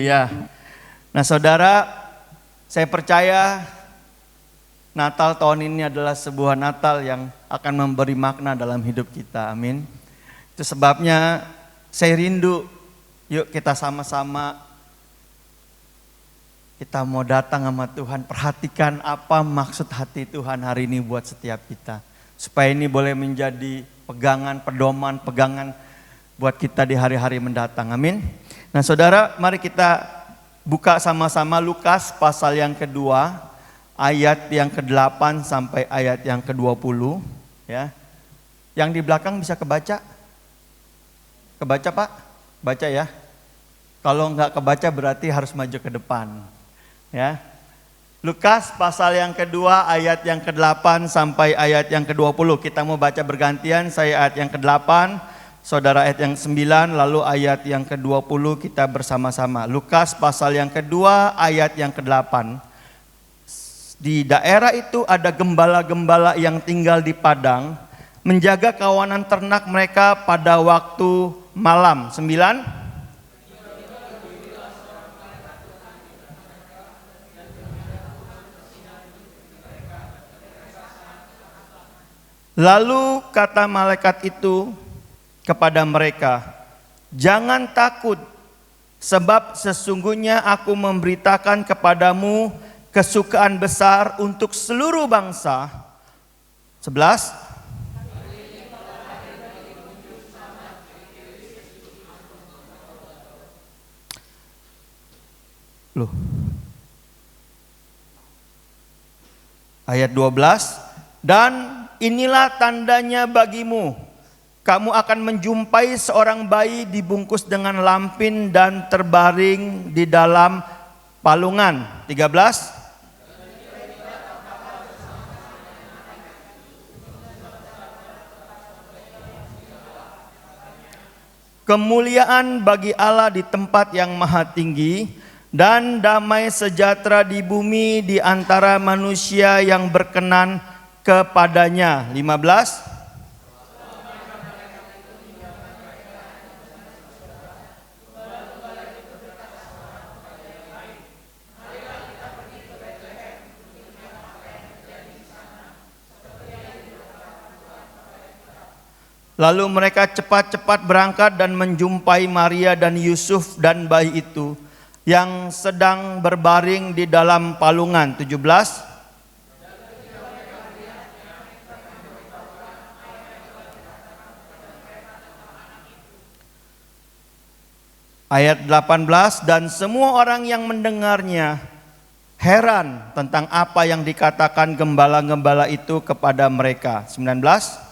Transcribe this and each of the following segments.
Haleluya. Nah saudara, saya percaya Natal tahun ini adalah sebuah Natal yang akan memberi makna dalam hidup kita. Amin. Itu sebabnya saya rindu, yuk kita sama-sama kita mau datang sama Tuhan, perhatikan apa maksud hati Tuhan hari ini buat setiap kita. Supaya ini boleh menjadi pegangan, pedoman, pegangan buat kita di hari-hari mendatang. Amin. Nah saudara, mari kita buka sama-sama Lukas pasal yang kedua, ayat yang ke-8 sampai ayat yang ke-20. Ya. Yang di belakang bisa kebaca? Kebaca Pak? Baca ya. Kalau enggak kebaca berarti harus maju ke depan. Ya. Lukas pasal yang kedua ayat yang ke-8 sampai ayat yang ke-20. Kita mau baca bergantian, saya ayat yang ke-8, saudara ayat yang 9, lalu ayat yang ke-20 kita bersama-sama. Lukas pasal yang kedua ayat yang ke-8. Di daerah itu ada gembala-gembala yang tinggal di padang, menjaga kawanan ternak mereka pada waktu malam. 9. Lalu kata malaikat itu kepada mereka, "Jangan takut, sebab sesungguhnya aku memberitakan kepadamu kesukaan besar untuk seluruh bangsa." 11. Loh. Ayat 12. Dan inilah tandanya bagimu, kamu akan menjumpai seorang bayi dibungkus dengan lampin dan terbaring di dalam palungan. 13. Kemuliaan bagi Allah di tempat yang maha tinggi, dan damai sejahtera di bumi di antara manusia yang berkenan kepadanya. 15. Lalu mereka cepat-cepat berangkat dan menjumpai Maria dan Yusuf dan bayi itu yang sedang berbaring di dalam palungan. 17. Ayat 18, dan semua orang yang mendengarnya heran tentang apa yang dikatakan gembala-gembala itu kepada mereka. 19.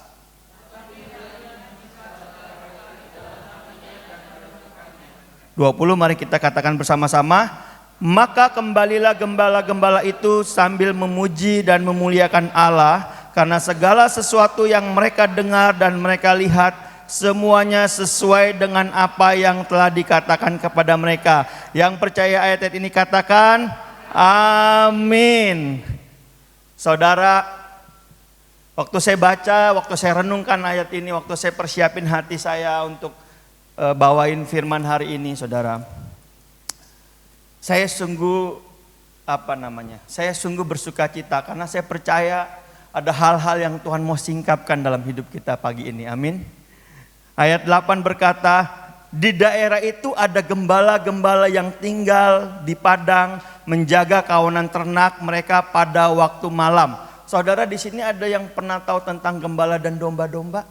Mari kita katakan bersama-sama. Maka kembalilah gembala-gembala itu sambil memuji dan memuliakan Allah, karena segala sesuatu yang mereka dengar dan mereka lihat semuanya sesuai dengan apa yang telah dikatakan kepada mereka. Yang percaya ayat ini katakan amin. Saudara, waktu saya baca, waktu saya renungkan ayat ini, waktu saya persiapin hati saya untuk bawain firman hari ini, saudara, saya sungguh saya sungguh bersuka cita karena saya percaya ada hal-hal yang Tuhan mau singkapkan dalam hidup kita pagi ini. Amin. Ayat 8 berkata, di daerah itu ada gembala-gembala yang tinggal di padang, menjaga kawanan ternak mereka pada waktu malam. Saudara, di sini ada yang pernah tahu tentang gembala dan domba-domba?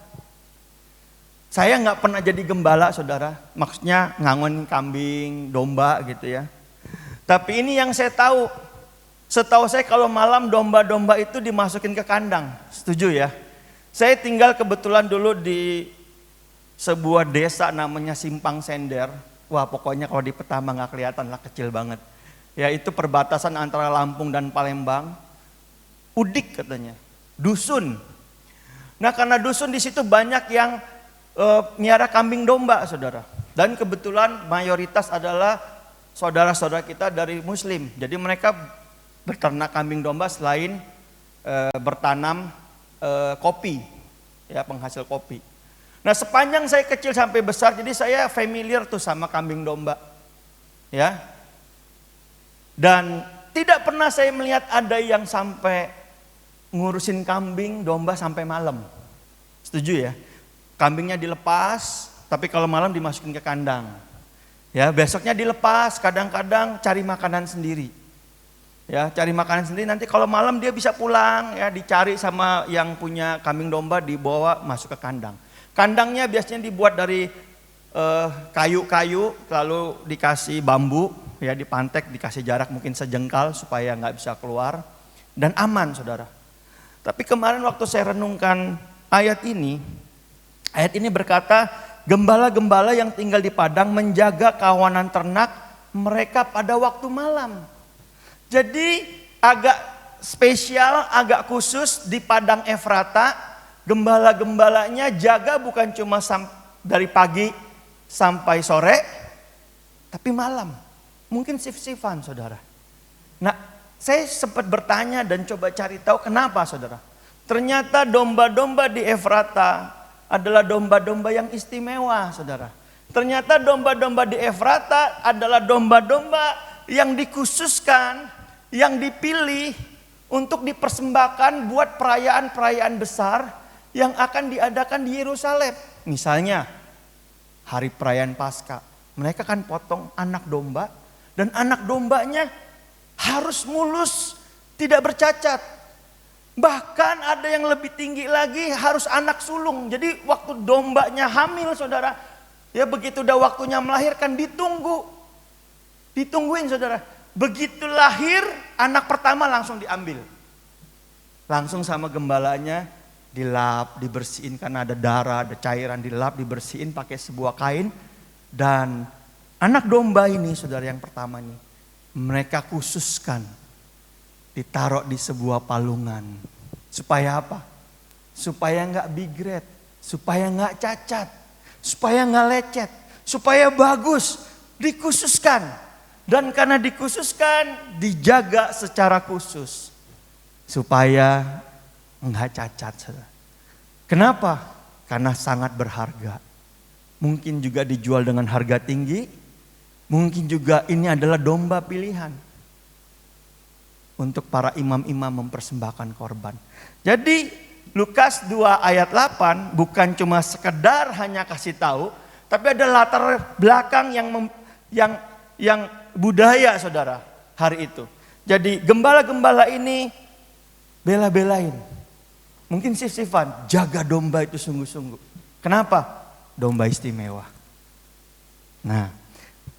Saya nggak pernah jadi gembala, saudara. Maksudnya ngangon kambing, domba gitu ya. Tapi ini yang saya tahu. Setahu saya kalau malam domba-domba itu dimasukin ke kandang. Setuju ya? Saya tinggal kebetulan dulu di sebuah desa namanya Simpang Sender. Wah, pokoknya kalau di peta nggak kelihatan lah, kecil banget. Ya, itu perbatasan antara Lampung dan Palembang. Udik katanya, dusun. Nah, karena dusun di situ banyak yang miara kambing domba, saudara. Dan kebetulan mayoritas adalah saudara-saudara kita dari Muslim. Jadi mereka berternak kambing domba selain bertanam kopi, ya, penghasil kopi. Nah, sepanjang saya kecil sampai besar, jadi saya familiar tuh sama kambing domba. Ya, Dan tidak pernah saya melihat ada yang sampai ngurusin kambing, domba sampai malam. Setuju ya? Kambingnya dilepas, tapi kalau malam dimasukin ke kandang. Ya, besoknya dilepas, kadang-kadang cari makanan sendiri. Ya, cari makanan sendiri, nanti kalau malam dia bisa pulang, ya dicari sama yang punya kambing domba, dibawa masuk ke kandang. Kandangnya biasanya dibuat dari kayu-kayu, lalu dikasih bambu, ya dipantek, dikasih jarak mungkin sejengkal supaya nggak bisa keluar dan aman, saudara. Tapi kemarin waktu saya renungkan ayat ini berkata, gembala-gembala yang tinggal di padang menjaga kawanan ternak mereka pada waktu malam. Jadi agak spesial, agak khusus di padang Efrata, gembala-gembalanya jaga bukan cuma dari pagi sampai sore, tapi malam. Mungkin shift-shiftan, saudara. Nah, saya sempat bertanya dan coba cari tahu kenapa, saudara. Ternyata domba-domba di Efrata adalah domba-domba yang istimewa, saudara. Ternyata domba-domba di Efrata adalah domba-domba yang dikhususkan, yang dipilih untuk dipersembahkan buat perayaan-perayaan besar yang akan diadakan di Yerusalem. Misalnya hari perayaan Paskah, mereka kan potong anak domba dan anak dombanya harus mulus, tidak bercacat. Bahkan ada yang lebih tinggi lagi, harus anak sulung. Jadi waktu dombanya hamil, saudara, ya begitu udah waktunya melahirkan, ditungguin, saudara. Begitu lahir, anak pertama langsung diambil. Langsung sama gembalanya dilap, dibersihin karena ada darah, ada cairan, dilap, dibersihin pakai sebuah kain. Dan anak domba ini, saudara, yang pertama ini, mereka khususkan, ditaruh di sebuah palungan. Supaya apa? Supaya nggak bigret, supaya nggak cacat, supaya nggak lecet, supaya bagus, dikhususkan. Dan karena dikhususkan, dijaga secara khusus. Supaya nggak cacat. Kenapa? Karena sangat berharga. Mungkin juga dijual dengan harga tinggi, mungkin juga ini adalah domba pilihan untuk para imam-imam mempersembahkan korban. Jadi Lukas 2 ayat 8 bukan cuma sekedar hanya kasih tahu, tapi ada latar belakang yang budaya, saudara, hari itu. Jadi gembala-gembala ini bela-belain. Mungkin shift-shiftan, jaga domba itu sungguh-sungguh. Kenapa? Domba istimewa. Nah,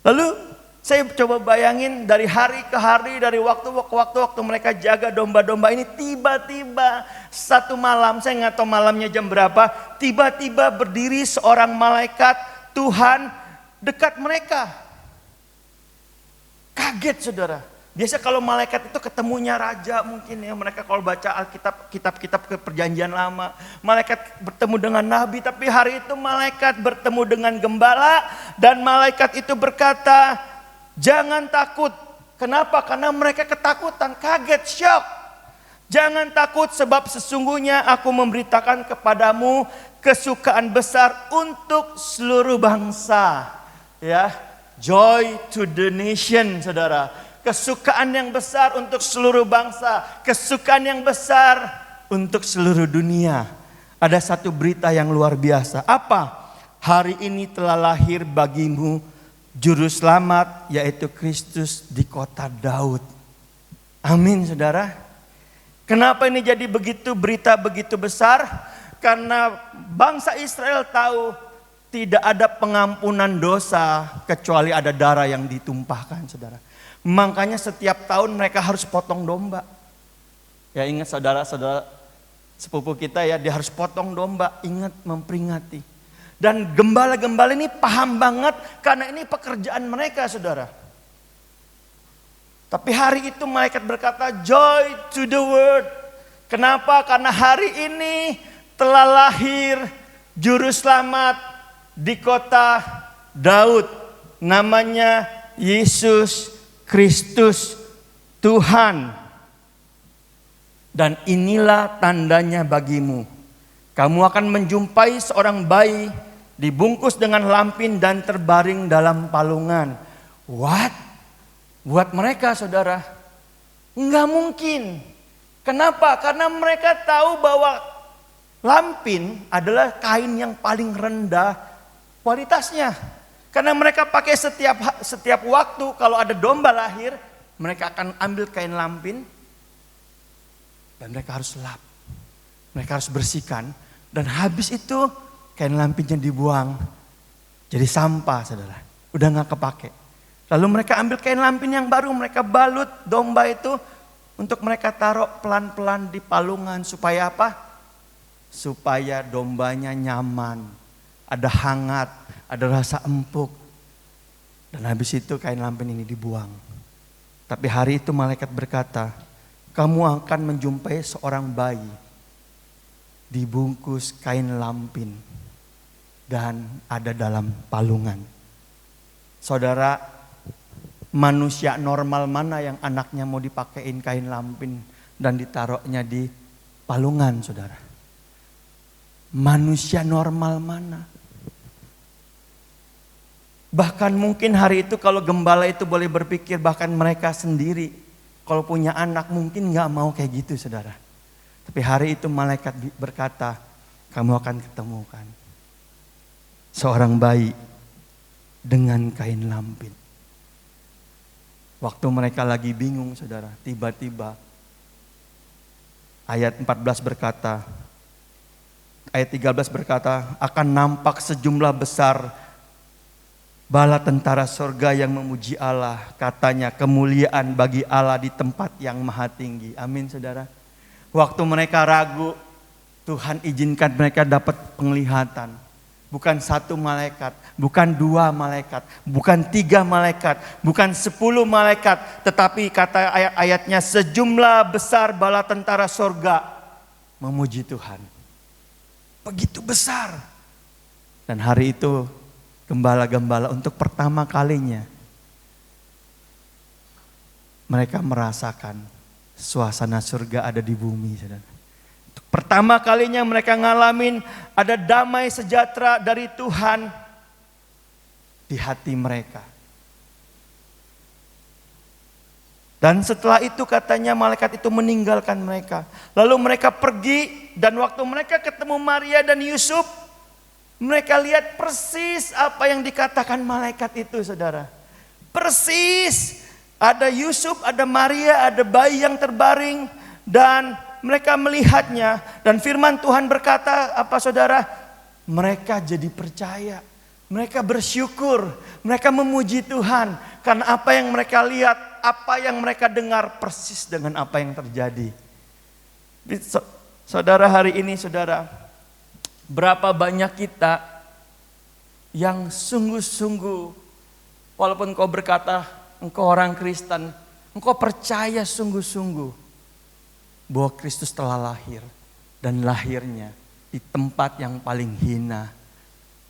lalu saya coba bayangin dari hari ke hari, dari waktu ke waktu mereka jaga domba-domba ini, tiba-tiba satu malam, saya nggak tahu malamnya jam berapa, tiba-tiba berdiri seorang malaikat Tuhan dekat mereka. Kaget, saudara. Biasa kalau malaikat itu ketemunya raja mungkin ya, mereka kalau baca Alkitab, kitab-kitab perjanjian lama, malaikat bertemu dengan nabi, tapi hari itu malaikat bertemu dengan gembala dan malaikat itu berkata, jangan takut. Kenapa? Karena mereka ketakutan, kaget, syok. Jangan takut sebab sesungguhnya aku memberitakan kepadamu kesukaan besar untuk seluruh bangsa. Ya, joy to the nation, saudara. Kesukaan yang besar untuk seluruh bangsa, kesukaan yang besar untuk seluruh dunia. Ada satu berita yang luar biasa. Apa? Hari ini telah lahir bagimu Juru Selamat, yaitu Kristus di kota Daud. Amin, saudara. Kenapa ini jadi begitu berita begitu besar? Karena bangsa Israel tahu tidak ada pengampunan dosa kecuali ada darah yang ditumpahkan, saudara. Makanya setiap tahun mereka harus potong domba. Ya ingat saudara-saudara sepupu kita ya, dia harus potong domba, ingat memperingati. Dan gembala-gembala ini paham banget karena ini pekerjaan mereka, saudara. Tapi hari itu malaikat berkata, joy to the world. Kenapa? Karena hari ini telah lahir Juru Selamat di kota Daud. Namanya Yesus Kristus Tuhan. Dan inilah tandanya bagimu. Kamu akan menjumpai seorang bayi dibungkus dengan lampin dan terbaring dalam palungan. What? Buat mereka saudara, nggak mungkin. Kenapa? Karena mereka tahu bahwa lampin adalah kain yang paling rendah kualitasnya. Karena mereka pakai setiap waktu kalau ada domba lahir, mereka akan ambil kain lampin dan mereka harus lap. Mereka harus bersihkan dan habis itu kain lampinnya dibuang jadi sampah saudara. Udah gak kepake. Lalu mereka ambil kain lampin yang baru, mereka balut domba itu untuk mereka taruh pelan-pelan di palungan supaya apa? Supaya dombanya nyaman, ada hangat, ada rasa empuk. Dan habis itu kain lampin ini dibuang. Tapi hari itu malaikat berkata, kamu akan menjumpai seorang bayi dibungkus kain lampin dan ada dalam palungan. Saudara, manusia normal mana yang anaknya mau dipakein kain lampin dan ditaruhnya di palungan, saudara? Manusia normal mana? Bahkan mungkin hari itu kalau gembala itu boleh berpikir, bahkan mereka sendiri kalau punya anak mungkin gak mau kayak gitu, saudara. Tapi hari itu malaikat berkata, kamu akan ketemukan seorang bayi dengan kain lampin. Waktu mereka lagi bingung saudara, tiba-tiba ayat 14 berkata, ayat 13 berkata, akan nampak sejumlah besar bala tentara surga yang memuji Allah. Katanya kemuliaan bagi Allah di tempat yang maha tinggi. Amin saudara. Waktu mereka ragu, Tuhan izinkan mereka dapat penglihatan. Bukan 1 malaikat, bukan 2 malaikat, bukan 3 malaikat, bukan 10 malaikat. Tetapi kata ayat-ayatnya sejumlah besar bala tentara surga memuji Tuhan. Begitu besar. Dan hari itu gembala-gembala untuk pertama kalinya mereka merasakan suasana surga ada di bumi, saudara. Pertama kalinya mereka ngalamin ada damai sejahtera dari Tuhan di hati mereka. Dan setelah itu katanya malaikat itu meninggalkan mereka. Lalu mereka pergi dan waktu mereka ketemu Maria dan Yusuf, mereka lihat persis apa yang dikatakan malaikat itu, saudara. Persis, ada Yusuf, ada Maria, ada bayi yang terbaring dan mereka melihatnya dan firman Tuhan berkata apa saudara? Mereka jadi percaya, mereka bersyukur, mereka memuji Tuhan karena apa yang mereka lihat, apa yang mereka dengar persis dengan apa yang terjadi. Saudara, hari ini saudara, berapa banyak kita yang sungguh-sungguh walaupun kau berkata engkau orang Kristen, engkau percaya sungguh-sungguh bahwa Kristus telah lahir dan lahirnya di tempat yang paling hina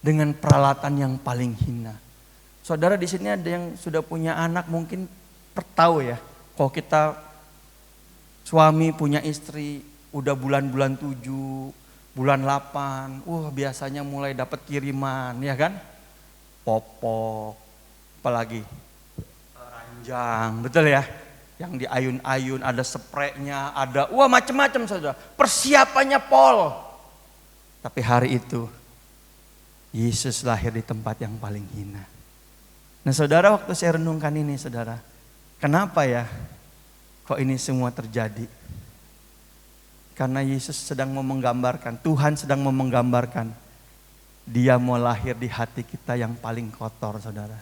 dengan peralatan yang paling hina. Saudara, di sini ada yang sudah punya anak mungkin tahu ya, kalau kita suami punya istri udah bulan-bulan 7, bulan 8, biasanya mulai dapat kiriman ya kan? Popok, apalagi ranjang, betul ya? Yang diayun-ayun, ada spraynya, ada macam-macam saudara. Persiapannya pol. Tapi hari itu Yesus lahir di tempat yang paling hina. Nah saudara, waktu saya renungkan ini saudara, kenapa ya kok ini semua terjadi? Karena Yesus sedang mau menggambarkan, Tuhan sedang mau menggambarkan, Dia mau lahir di hati kita yang paling kotor saudara.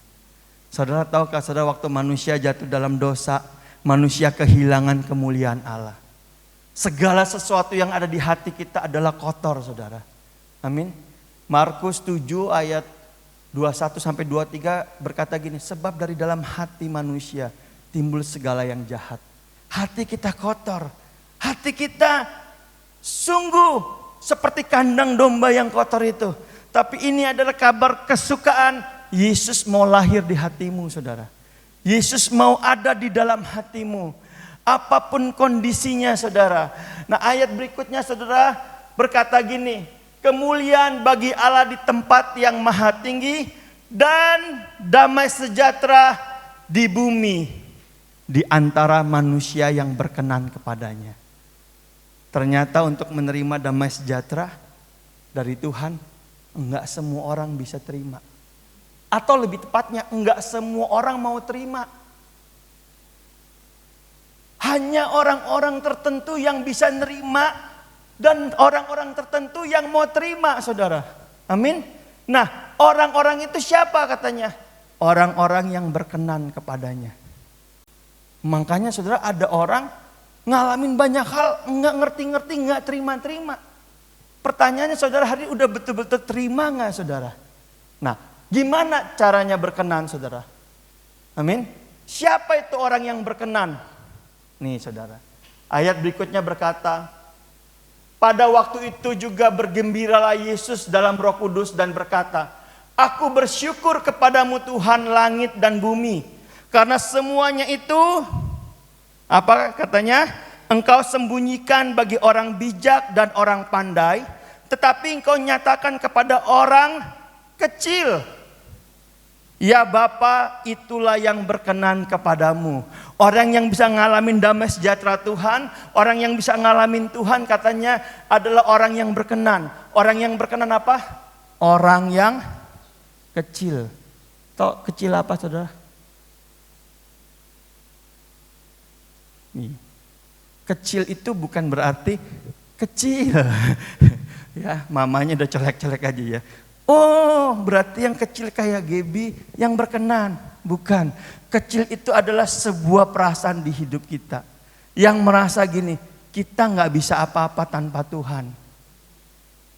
Saudara tahukah saudara, waktu manusia jatuh dalam dosa, manusia kehilangan kemuliaan Allah. Segala sesuatu yang ada di hati kita adalah kotor saudara. Amin. Markus 7 ayat 21-23 berkata gini, sebab dari dalam hati manusia timbul segala yang jahat. Hati kita kotor. Hati kita sungguh seperti kandang domba yang kotor itu. Tapi ini adalah kabar kesukaan, Yesus mau lahir di hatimu saudara. Yesus mau ada di dalam hatimu. Apapun kondisinya saudara. Nah ayat berikutnya saudara berkata gini. Kemuliaan bagi Allah di tempat yang maha tinggi dan damai sejahtera di bumi di antara manusia yang berkenan kepadanya. Ternyata untuk menerima damai sejahtera dari Tuhan, enggak semua orang bisa terima. Atau lebih tepatnya, enggak semua orang mau terima. Hanya orang-orang tertentu yang bisa nerima dan orang-orang tertentu yang mau terima, saudara. Amin. Nah, orang-orang itu siapa katanya? Orang-orang yang berkenan kepadanya. Makanya saudara, ada orang ngalamin banyak hal, enggak ngerti-ngerti, enggak terima-terima. Pertanyaannya saudara, hari ini udah betul-betul terima enggak saudara? Nah, gimana caranya berkenan saudara? Amin. Siapa itu orang yang berkenan? Nih saudara, ayat berikutnya berkata, pada waktu itu juga bergembiralah Yesus dalam Roh Kudus dan berkata, aku bersyukur kepadamu Tuhan langit dan bumi, karena semuanya itu, apa katanya? Engkau sembunyikan bagi orang bijak dan orang pandai, tetapi engkau nyatakan kepada orang kecil. Ya Bapa, itulah yang berkenan kepadamu. Orang yang bisa ngalamin damai sejahtera Tuhan, orang yang bisa ngalamin Tuhan katanya adalah orang yang berkenan. Orang yang berkenan apa? Orang yang kecil. Tahu kecil apa saudara? Nih. Kecil itu bukan berarti kecil. Ya, mamanya udah celek-celek aja ya. Oh, berarti yang kecil kayak Gaby yang berkenan. Bukan. Kecil itu adalah sebuah perasaan di hidup kita. Yang merasa gini, kita gak bisa apa-apa tanpa Tuhan.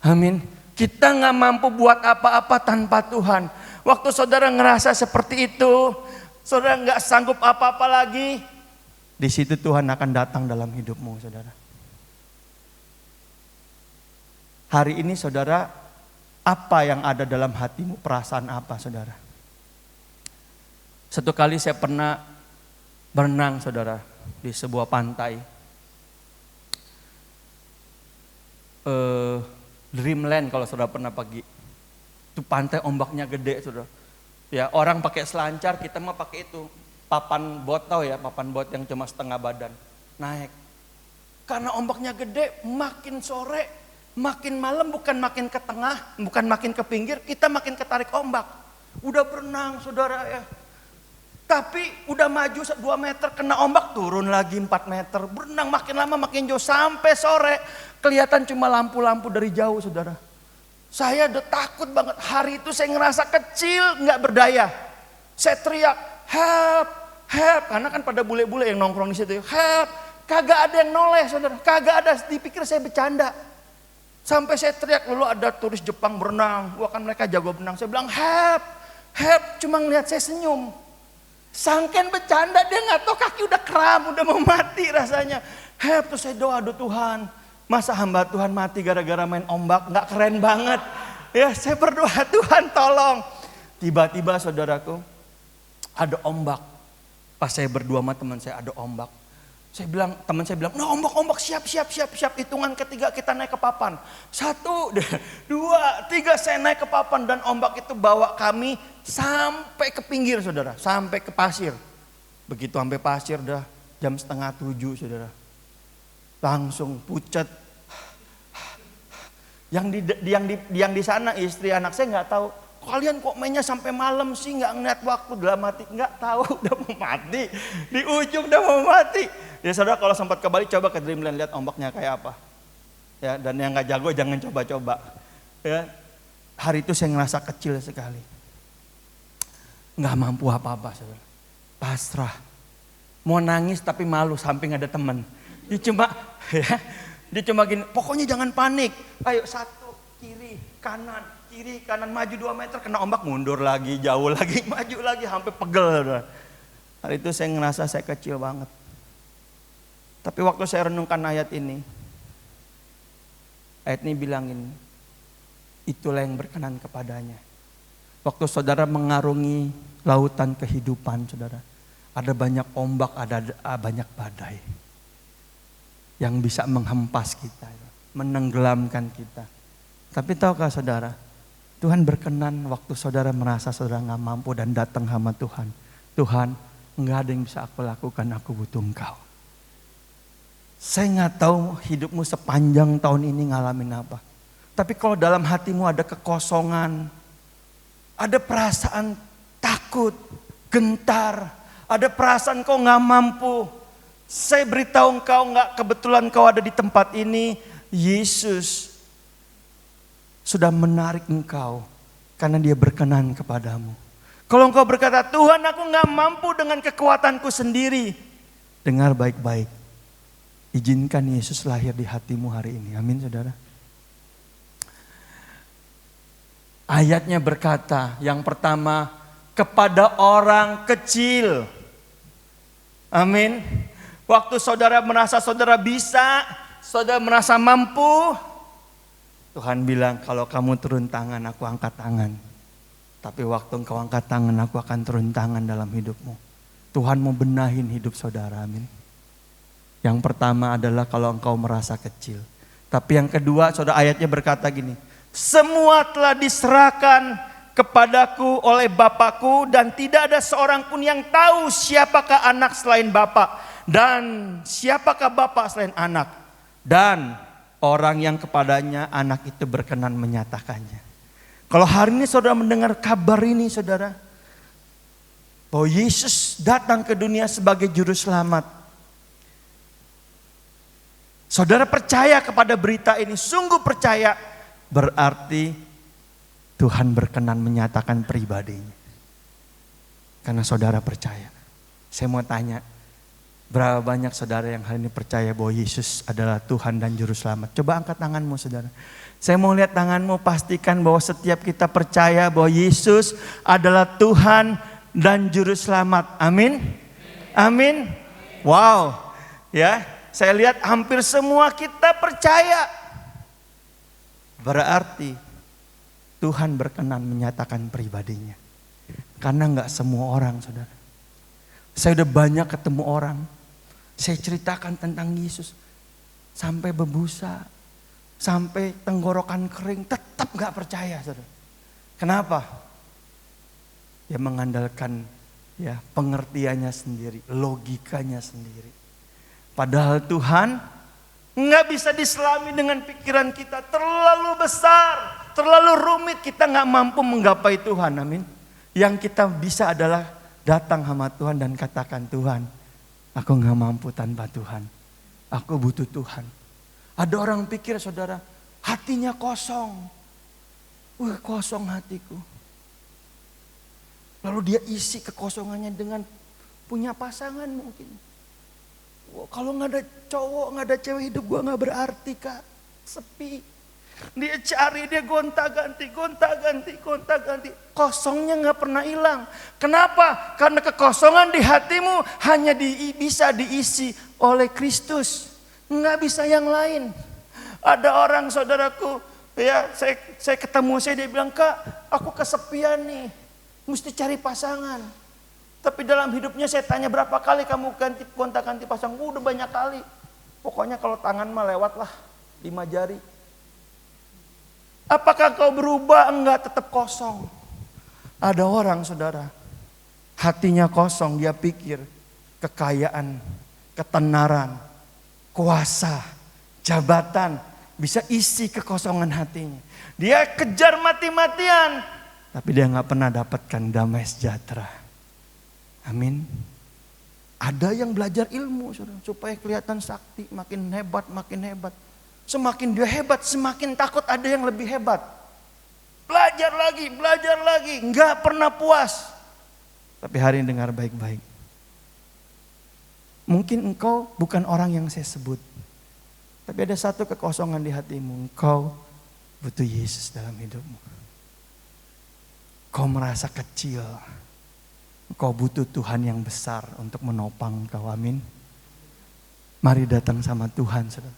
Amin. Kita gak mampu buat apa-apa tanpa Tuhan. Waktu saudara ngerasa seperti itu, saudara gak sanggup apa-apa lagi, di situ Tuhan akan datang dalam hidupmu saudara. Hari ini saudara, apa yang ada dalam hatimu, perasaan apa saudara? Satu kali saya pernah berenang saudara di sebuah pantai. Dreamland kalau saudara pernah pergi. Itu pantai ombaknya gede saudara. Ya, orang pakai selancar, kita mah pakai itu. Papan bot, tahu ya, papan bot yang cuma setengah badan. Naik. Karena ombaknya gede, makin sore, makin malam, bukan makin ke tengah, bukan makin ke pinggir, kita makin ketarik ombak. Udah berenang saudara ya. Tapi udah maju 2 meter kena ombak, turun lagi 4 meter. Berenang makin lama makin jauh sampai sore. Kelihatan cuma lampu-lampu dari jauh saudara. Saya udah takut banget. Hari itu saya ngerasa kecil, gak berdaya. Saya teriak, help, help. Karena kan pada bule-bule yang nongkrong di situ. Help, kagak ada yang noleh saudara. Kagak ada, dipikir saya bercanda. Sampai saya teriak, lalu ada turis Jepang berenang. Wah kan mereka jago berenang. Saya bilang help, help. Cuma ngeliat saya senyum. Sangken bercanda, dia gak tahu kaki udah kram, udah mau mati rasanya. Help, terus saya doa, aduh Tuhan. Masa hamba Tuhan mati gara-gara main ombak, gak keren banget. Ya saya berdoa, Tuhan tolong. Tiba-tiba saudaraku, ada ombak. Pas saya berdua sama teman saya, ada ombak. Teman saya bilang, nah ombak, siap. Hitungan ketiga kita naik ke papan. 1, 2, 3, saya naik ke papan. Dan ombak itu bawa kami sampai ke pinggir saudara. Sampai ke pasir. Begitu sampai pasir dah jam 6:30 saudara. Langsung pucat. Yang di sana istri anak saya gak tahu. Kalian kok mainnya sampai malam sih, gak ngeliat waktu dalam hati. Gak tahu, udah mau mati. Di ujung udah mau mati. Ya saudara, kalau sempat ke Bali coba ke Dreamland, lihat ombaknya kayak apa. Ya, dan yang gak jago jangan coba-coba. Ya, hari itu saya ngerasa kecil sekali. Gak mampu apa-apa saudara. Pasrah. Mau nangis tapi malu, samping ada teman. Dia cuma gini, pokoknya jangan panik. Ayo 1, kiri, kanan, maju 2 meter, kena ombak, mundur lagi, jauh lagi, maju lagi, sampai pegel. Saudara. Hari itu saya ngerasa saya kecil banget. Tapi waktu saya renungkan ayat ini bilangin, itulah yang berkenan kepadanya. Waktu saudara mengarungi lautan kehidupan saudara, ada banyak ombak, ada banyak badai yang bisa menghempas kita, menenggelamkan kita. Tapi tahukah saudara, Tuhan berkenan waktu saudara merasa saudara gak mampu dan datang sama Tuhan. Tuhan, enggak ada yang bisa aku lakukan, aku butuh Engkau. Saya nggak tahu hidupmu sepanjang tahun ini ngalamin apa. Tapi kalau dalam hatimu ada kekosongan, ada perasaan takut, gentar, ada perasaan kau nggak mampu. Saya beritahu engkau, nggak kebetulan kau ada di tempat ini, Yesus sudah menarik engkau karena Dia berkenan kepadamu. Kalau engkau berkata, Tuhan aku nggak mampu dengan kekuatanku sendiri, dengar baik-baik. Izinkan Yesus lahir di hatimu hari ini. Amin saudara. Ayatnya berkata, yang pertama, kepada orang kecil. Amin. Waktu saudara merasa saudara bisa, saudara merasa mampu, Tuhan bilang, kalau kamu turun tangan, aku angkat tangan. Tapi waktu engkau angkat tangan, aku akan turun tangan dalam hidupmu. Tuhan mau benahin hidup saudara, amin. Yang pertama adalah kalau engkau merasa kecil. Tapi yang kedua, saudara, ayatnya berkata gini, semua telah diserahkan kepadaku oleh Bapakku, dan tidak ada seorang pun yang tahu siapakah anak selain Bapa, dan siapakah Bapa selain anak, dan orang yang kepadanya anak itu berkenan menyatakannya. Kalau hari ini saudara mendengar kabar ini saudara, bahwa Yesus datang ke dunia sebagai juru selamat, saudara percaya kepada berita ini, sungguh percaya, berarti Tuhan berkenan menyatakan pribadinya. Karena saudara percaya. Saya mau tanya, berapa banyak saudara yang hari ini percaya bahwa Yesus adalah Tuhan dan Juru Selamat? Coba angkat tanganmu saudara. Saya mau lihat tanganmu, pastikan bahwa setiap kita percaya bahwa Yesus adalah Tuhan dan Juru Selamat. Amin? Amin? Wow. Ya, saya lihat hampir semua kita percaya. Berarti Tuhan berkenan menyatakan pribadinya. Karena enggak semua orang saudara. Saya udah banyak ketemu orang. Saya ceritakan tentang Yesus. Sampai berbusa. Sampai tenggorokan kering. Tetap enggak percaya saudara. Kenapa? Ya mengandalkan ya pengertiannya sendiri. Logikanya sendiri. Padahal Tuhan nggak bisa diselami dengan pikiran kita. Terlalu besar, terlalu rumit, kita nggak mampu menggapai Tuhan. Amin. Yang kita bisa adalah datang sama Tuhan dan katakan, Tuhan, aku nggak mampu tanpa Tuhan. Aku butuh Tuhan. Ada orang pikir saudara, hatinya kosong. Kosong hatiku. Lalu dia isi kekosongannya dengan punya pasangan mungkin. Kalau nggak ada cowok, nggak ada cewek, hidup gue nggak berarti kak, sepi. Dia cari, dia gonta-ganti, kosongnya nggak pernah hilang. Kenapa? Karena kekosongan di hatimu hanya bisa diisi oleh Kristus, nggak bisa yang lain. Ada orang saudaraku, ya saya ketemu dia bilang, kak, aku kesepian nih, mesti cari pasangan. Tapi dalam hidupnya saya tanya, berapa kali kamu gonta-ganti pasang? Udah banyak kali. Pokoknya kalau tangan mah lewat lah 5 jari. Apakah kau berubah? Enggak, tetap kosong. Ada orang saudara, hatinya kosong, dia pikir kekayaan, ketenaran, kuasa, jabatan bisa isi kekosongan hatinya. Dia kejar mati-matian, tapi dia nggak pernah dapatkan damai sejahtera. Amin. Ada yang belajar ilmu saudara, supaya kelihatan sakti, makin hebat, makin hebat. Semakin dia hebat, semakin takut ada yang lebih hebat. Belajar lagi, nggak pernah puas. Tapi hari ini dengar baik-baik. Mungkin engkau bukan orang yang saya sebut. Tapi ada satu kekosongan di hatimu, engkau butuh Yesus dalam hidupmu. Kau merasa kecil. Kau butuh Tuhan yang besar untuk menopang kau, amin. Mari datang sama Tuhan saudara.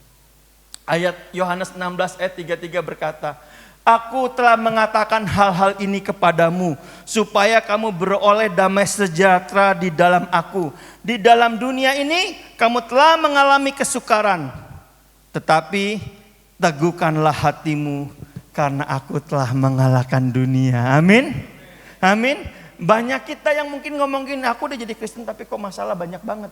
Ayat Yohanes 16 ayat 33 berkata, aku telah mengatakan hal-hal ini kepadamu, supaya kamu beroleh damai sejahtera di dalam aku. Di dalam dunia ini kamu telah mengalami kesukaran, tetapi teguhkanlah hatimu, karena aku telah mengalahkan dunia, amin. Amin. Banyak kita yang mungkin ngomongin, aku udah jadi Kristen tapi kok masalah banyak banget.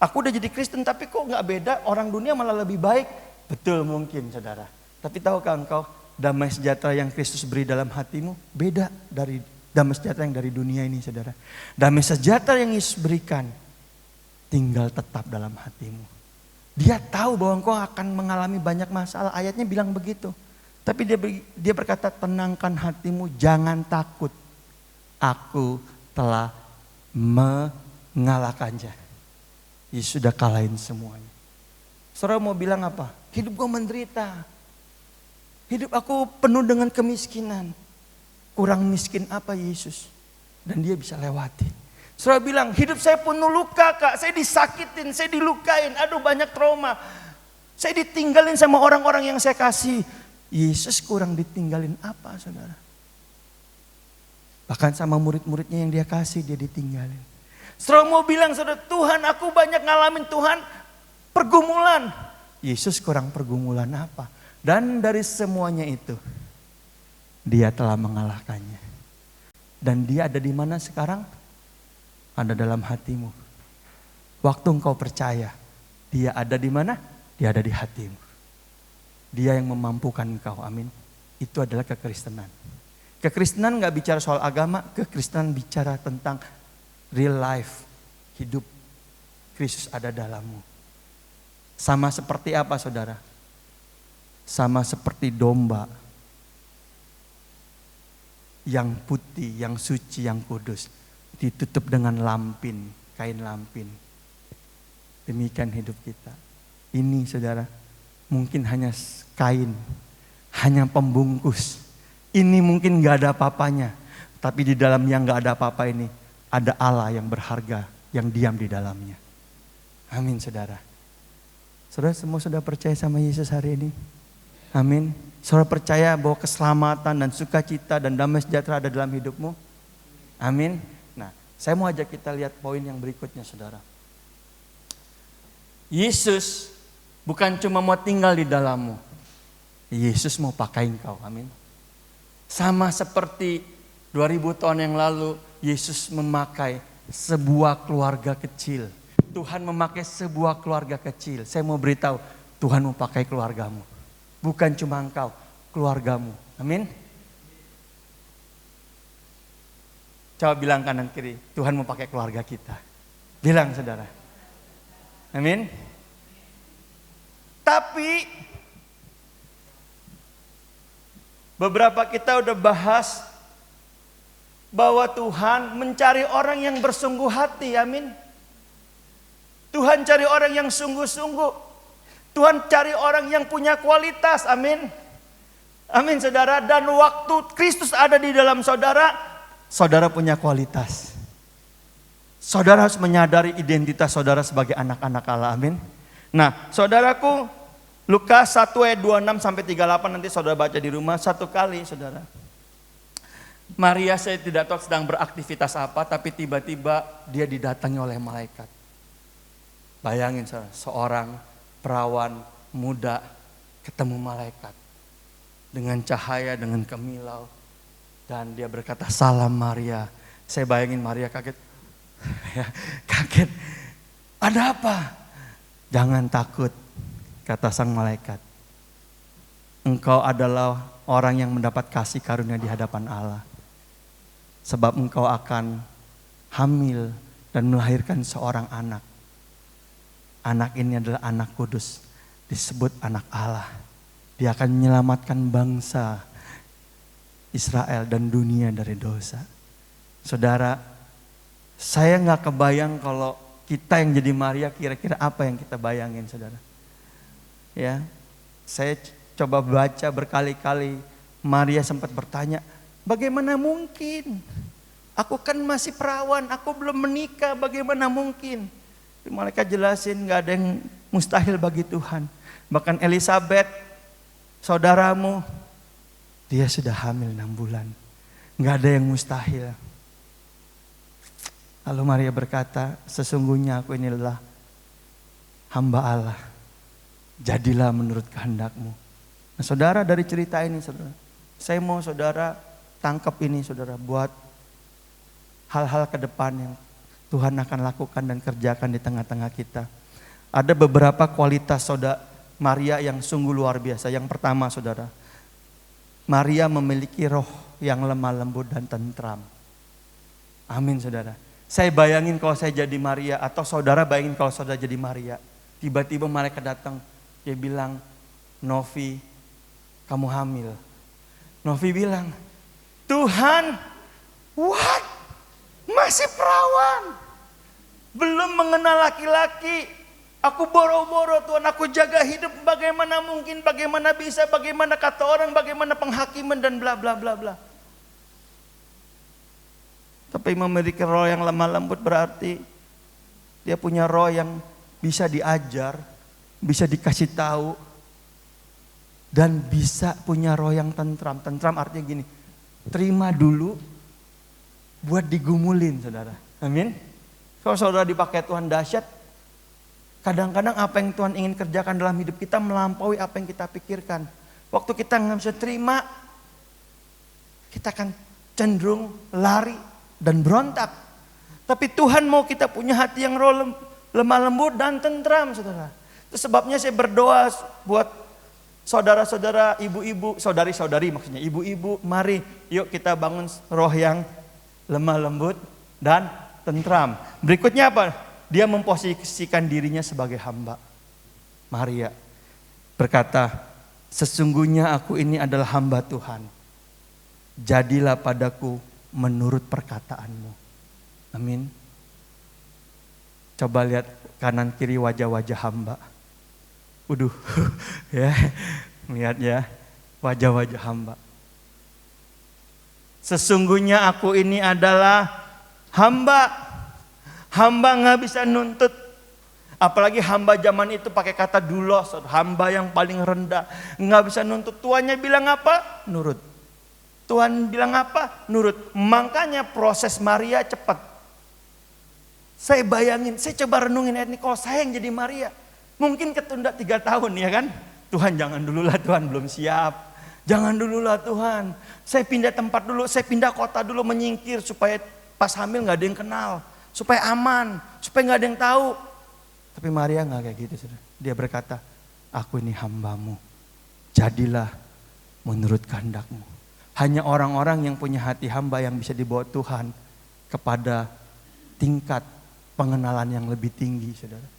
Aku udah jadi Kristen tapi kok gak beda, orang dunia malah lebih baik. Betul mungkin saudara. Tapi tahukah engkau, damai sejahtera yang Kristus beri dalam hatimu beda dari damai sejahtera yang dari dunia ini saudara. Damai sejahtera yang Yesus berikan tinggal tetap dalam hatimu. Dia tahu bahwa engkau akan mengalami banyak masalah. Ayatnya bilang begitu. Tapi dia berkata, tenangkan hatimu, jangan takut. Aku telah mengalahkannya. Yesus sudah kalahin semuanya. Saudara mau bilang apa? Hidup gue menderita. Hidup aku penuh dengan kemiskinan. Kurang miskin apa Yesus? Dan dia bisa lewati. Saudara bilang, hidup saya penuh luka kak. Saya disakitin, saya dilukain. Aduh banyak trauma. Saya ditinggalin sama orang-orang yang saya kasih. Yesus kurang ditinggalin apa saudara? Bahkan sama murid-muridnya yang dia kasih dia ditinggalin. Saudara mau bilang saudara, Tuhan aku banyak ngalamin Tuhan pergumulan. Yesus kurang pergumulan apa? Dan dari semuanya itu dia telah mengalahkannya. Dan dia ada di mana sekarang? Ada dalam hatimu. Waktu engkau percaya, dia ada di mana? Dia ada di hatimu. Dia yang memampukan engkau, amin. Itu adalah kekristenan. Kekristenan gak bicara soal agama, kekristenan bicara tentang real life. Hidup Kristus ada dalammu. Sama seperti apa saudara? Sama seperti domba yang putih, yang suci, yang kudus. Ditutup dengan lampin, kain lampin. Demikian hidup kita. Ini saudara, mungkin hanya kain, hanya pembungkus. Ini mungkin gak ada apa-apanya. Tapi di dalam yang gak ada apa-apa ini, ada Allah yang berharga, yang diam di dalamnya. Amin saudara. Saudara semua sudah percaya sama Yesus hari ini? Amin. Saudara percaya bahwa keselamatan dan sukacita dan damai sejahtera ada dalam hidupmu? Amin. Nah, saya mau ajak kita lihat poin yang berikutnya saudara. Yesus bukan cuma mau tinggal di dalammu. Yesus mau pakai engkau, amin. Sama seperti 2000 tahun yang lalu Yesus memakai sebuah keluarga kecil. Tuhan memakai sebuah keluarga kecil. Saya mau beritahu, Tuhan mau pakai keluargamu. Bukan cuma engkau, keluargamu. Amin. Coba bilang kanan kiri, Tuhan mau pakai keluarga kita. Bilang saudara. Amin. Tapi beberapa kita udah bahas bahwa Tuhan mencari orang yang bersungguh hati, amin. Tuhan cari orang yang sungguh-sungguh. Tuhan cari orang yang punya kualitas, amin. Amin saudara, dan waktu Kristus ada di dalam saudara, saudara punya kualitas. Saudara harus menyadari identitas saudara sebagai anak-anak Allah, amin. Nah saudaraku, Lukas 1 ayat 26 sampai 38 nanti saudara baca di rumah satu kali saudara. Maria saya tidak tahu sedang beraktivitas apa, tapi tiba-tiba dia didatangi oleh malaikat. Bayangin saudara, seorang perawan muda ketemu malaikat. Dengan cahaya, dengan kemilau. Dan dia berkata, salam Maria. Saya bayangin Maria kaget. Kaget. Ada apa? Jangan takut, kata sang malaikat. Engkau adalah orang yang mendapat kasih karunia di hadapan Allah. Sebab engkau akan hamil dan melahirkan seorang anak. Anak ini adalah anak kudus, disebut anak Allah. Dia akan menyelamatkan bangsa Israel dan dunia dari dosa. Saudara, saya gak kebayang kalau kita yang jadi Maria kira-kira apa yang kita bayangin saudara. Ya, saya coba baca berkali-kali. Maria sempat bertanya, bagaimana mungkin? Aku kan masih perawan, aku belum menikah, bagaimana mungkin? Malaikat jelasin gak ada yang mustahil bagi Tuhan. Bahkan Elizabeth, saudaramu, dia sudah hamil 6 bulan. Gak ada yang mustahil. Lalu Maria berkata, sesungguhnya aku ini adalah hamba Allah. Jadilah menurut kehendakmu. Nah saudara, dari cerita ini saudara, saya mau saudara tangkap ini saudara, buat hal-hal ke depan yang Tuhan akan lakukan dan kerjakan di tengah-tengah kita. Ada beberapa kualitas saudara Maria yang sungguh luar biasa. Yang pertama saudara, Maria memiliki roh yang lemah lembut dan tentram. Amin saudara. Saya bayangin kalau saya jadi Maria, atau saudara bayangin kalau saudara jadi Maria. Tiba-tiba malaikat datang, dia bilang, Novi, kamu hamil. Novi bilang, Tuhan, what? Masih perawan. Belum mengenal laki-laki. Aku boro-boro Tuhan, aku jaga hidup bagaimana mungkin, bagaimana bisa, bagaimana kata orang, bagaimana penghakiman dan bla bla bla bla. Tapi memiliki roh yang lemah lembut berarti dia punya roh yang bisa diajar, bisa dikasih tahu, dan bisa punya roh yang tentram. Tentram artinya gini, terima dulu buat digumulin saudara. Amin. Kalau saudara dipakai Tuhan dahsyat, kadang-kadang apa yang Tuhan ingin kerjakan dalam hidup kita melampaui apa yang kita pikirkan. Waktu kita nggak bisa terima, kita akan cenderung lari dan berontak. Tapi Tuhan mau kita punya hati yang lemah lembut dan tentram saudara. Itu sebabnya saya berdoa buat saudara-saudara, ibu-ibu, saudari-saudari maksudnya, ibu-ibu, mari yuk kita bangun roh yang lemah lembut dan tentram. Berikutnya apa? Dia memposisikan dirinya sebagai hamba. Maria berkata, sesungguhnya aku ini adalah hamba Tuhan. Jadilah padaku menurut perkataanmu. Amin. Coba lihat kanan kiri wajah-wajah hamba. Waduh, ya, lihat ya wajah-wajah hamba. Sesungguhnya aku ini adalah hamba. Hamba gak bisa nuntut. Apalagi hamba zaman itu pakai kata dulos. Hamba yang paling rendah. Gak bisa nuntut. Tuannya bilang apa? Nurut. Tuhan bilang apa? Nurut. Makanya proses Maria cepat. Saya bayangin, saya coba renungin ini. Kalau saya yang jadi Maria, mungkin ketunda 3 tahun ya kan. Tuhan jangan dulu lah, Tuhan belum siap. Jangan dulu lah Tuhan. Saya pindah tempat dulu, saya pindah kota dulu, menyingkir supaya pas hamil gak ada yang kenal. Supaya aman, supaya gak ada yang tahu. Tapi Maria gak kayak gitu. Dia berkata, aku ini hambamu. Jadilah menurut kehendakmu. Hanya orang-orang yang punya hati hamba yang bisa dibawa Tuhan kepada tingkat pengenalan yang lebih tinggi saudara.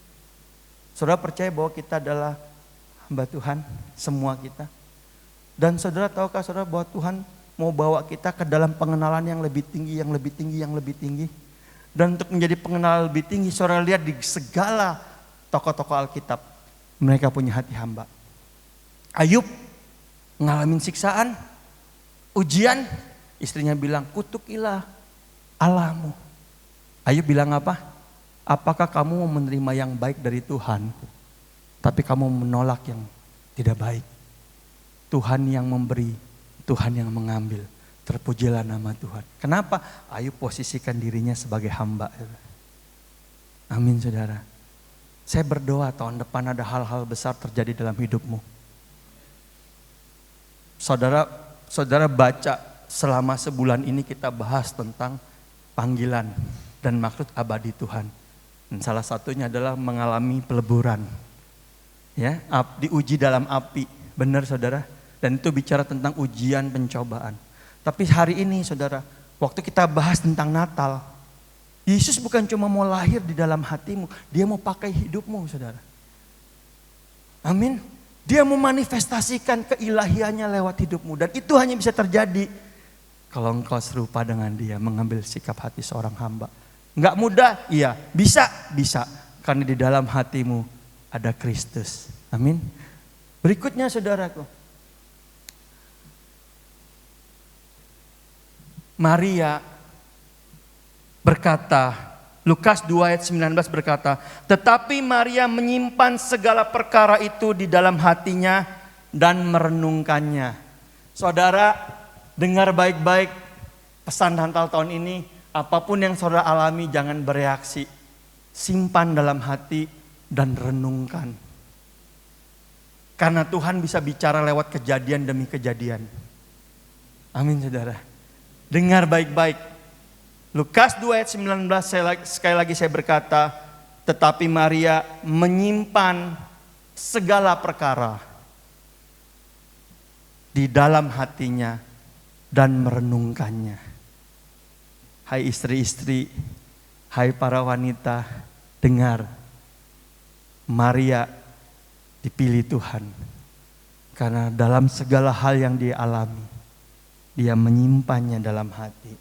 Saudara percaya bahwa kita adalah hamba Tuhan, semua kita. Dan saudara tahukah saudara bahwa Tuhan mau bawa kita ke dalam pengenalan yang lebih tinggi, yang lebih tinggi, yang lebih tinggi. Dan untuk menjadi pengenalan lebih tinggi, saudara lihat di segala tokoh-tokoh Alkitab, mereka punya hati hamba. Ayub ngalamin siksaan, ujian, istrinya bilang, kutukilah Allahmu. Ayub bilang apa? Apakah kamu mau menerima yang baik dari Tuhan, tapi kamu menolak yang tidak baik? Tuhan yang memberi, Tuhan yang mengambil. Terpujilah nama Tuhan. Kenapa? Ayub posisikan dirinya sebagai hamba. Amin saudara. Saya berdoa tahun depan ada hal-hal besar terjadi dalam hidupmu. Saudara baca selama sebulan ini kita bahas tentang panggilan dan maksud abadi Tuhan. Dan salah satunya adalah mengalami peleburan. Ya, diuji dalam api. Benar saudara? Dan itu bicara tentang ujian pencobaan. Tapi hari ini saudara, waktu kita bahas tentang Natal, Yesus bukan cuma mau lahir di dalam hatimu, dia mau pakai hidupmu saudara. Amin. Dia mau manifestasikan keilahiannya lewat hidupmu. Dan itu hanya bisa terjadi kalau engkau serupa dengan dia, mengambil sikap hati seorang hamba. Enggak mudah? Iya. Bisa. Karena di dalam hatimu ada Kristus. Amin. Berikutnya saudaraku. Maria berkata, Lukas 2 ayat 19 berkata, tetapi Maria menyimpan segala perkara itu di dalam hatinya dan merenungkannya. Saudara, dengar baik-baik pesan Natal tahun ini, apapun yang saudara alami jangan bereaksi. Simpan dalam hati dan renungkan. Karena Tuhan bisa bicara lewat kejadian demi kejadian. Amin saudara. Dengar baik-baik. Lukas 2 ayat 19 sekali lagi saya berkata, tetapi Maria menyimpan segala perkara di dalam hatinya dan merenungkannya. Hai istri-istri, hai para wanita, dengar. Maria dipilih Tuhan karena dalam segala hal yang dia alami, dia menyimpannya dalam hati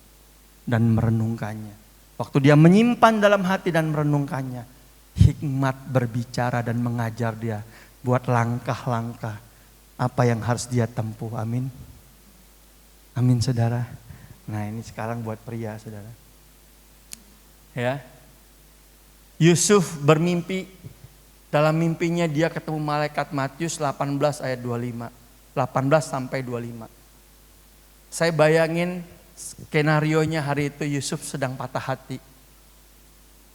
dan merenungkannya. Waktu dia menyimpan dalam hati dan merenungkannya, hikmat berbicara dan mengajar dia buat langkah-langkah apa yang harus dia tempuh. Amin. Amin saudara. Nah ini sekarang buat pria saudara. Ya. Yusuf bermimpi. Dalam mimpinya dia ketemu malaikat. Matius 18 ayat 25. 18 sampai 25. Saya bayangin skenarionya hari itu Yusuf sedang patah hati.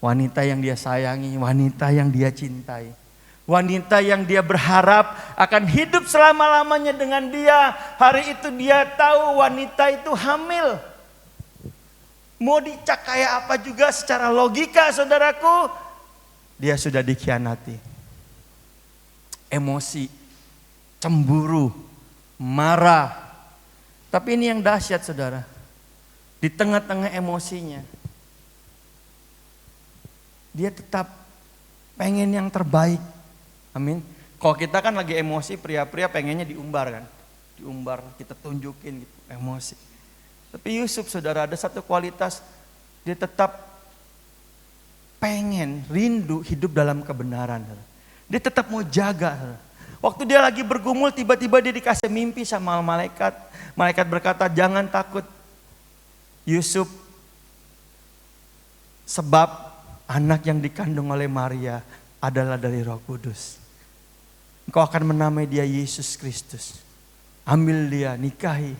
Wanita yang dia sayangi, wanita yang dia cintai. Wanita yang dia berharap akan hidup selama-lamanya dengan dia. Hari itu dia tahu wanita itu hamil. Mau dicak kayak apa juga secara logika saudaraku, dia sudah dikhianati. Emosi, cemburu, marah. Tapi ini yang dahsyat saudara. Di tengah-tengah emosinya, dia tetap pengen yang terbaik. Amin. Kalau kita kan lagi emosi, pria-pria pengennya diumbar kan. Diumbar, kita tunjukin gitu, emosi. Tapi Yusuf saudara ada satu kualitas, dia tetap pengen, rindu hidup dalam kebenaran. Dia tetap mau jaga. Waktu dia lagi bergumul, tiba-tiba dia dikasih mimpi sama malaikat. Malaikat berkata, jangan takut Yusuf, sebab anak yang dikandung oleh Maria adalah dari Roh Kudus. Engkau akan menamai dia Yesus Kristus. Ambil dia, nikahi.